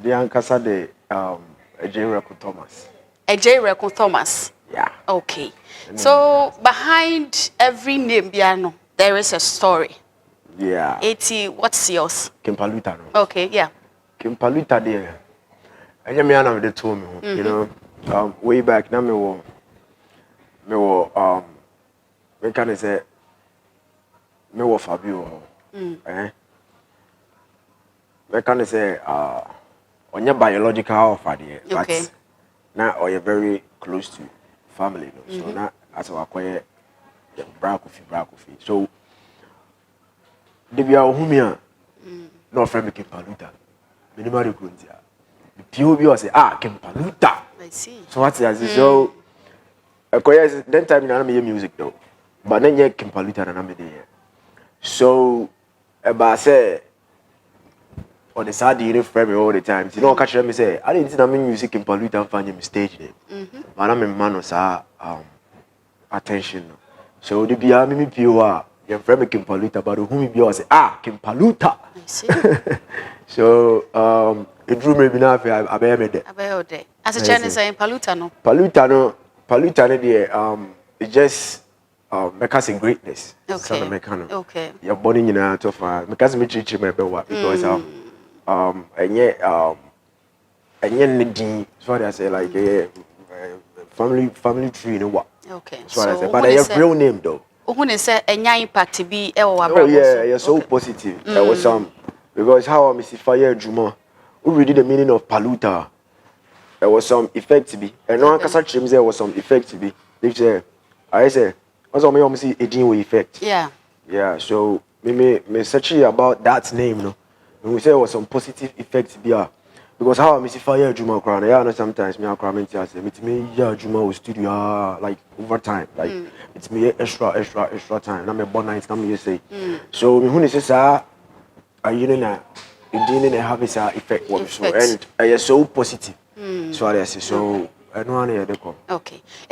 The ankasa de J. Reco Thomas. A J. Reco Thomas. Yeah. Okay. So behind every name, piano, there is a story. Yeah. 80. What's yours? Paluta. Okay. Yeah. Paluta there. I am me with the two me. You know, way back now me we can say me wo Fabio. We can say on your biological father, Okay. but now or you're very close to family. No? So now as I acquire bracofi. So the be our humia no friend me Paluta. Minimum gruntia. The POB was say Paluta. I see. So what's that? So acquire then time in anime music though. But then you Paluta and I'm there. So about say on the side you friend me all the time. You know catch me say I didn't see music in Paluta and find him stage name. But I'm a man of attention. So the be me POA your friend me Paluta but whom be was say Paluta. I see. So it drew me now I bear me there. As a Chinese saying Paluta no. Paluta no there it just because in greatness. Okay. Okay. You're born in a tough because me treat me better because and yet so I say like family tree no what. Okay. So I say but I have real name though. Who say any impact be Oh yeah, you're so positive. There was some because how I miss fire Juma who read the meaning of Paluta. There was some effect to be. And no one can there was some effect to be. They say I say also me see a gene effect. Yeah. Yeah, so me searching about that name, no. And we say it was some positive effects be because how I miss fire Juma crown. Yeah, no sometimes me crown me say me yeah Juma will studio like over time. Like it's me extra time. Na me born night na me say. So me who say sir you know it didn't have this effect what so and I so positive. So I say so I know I come. Okay.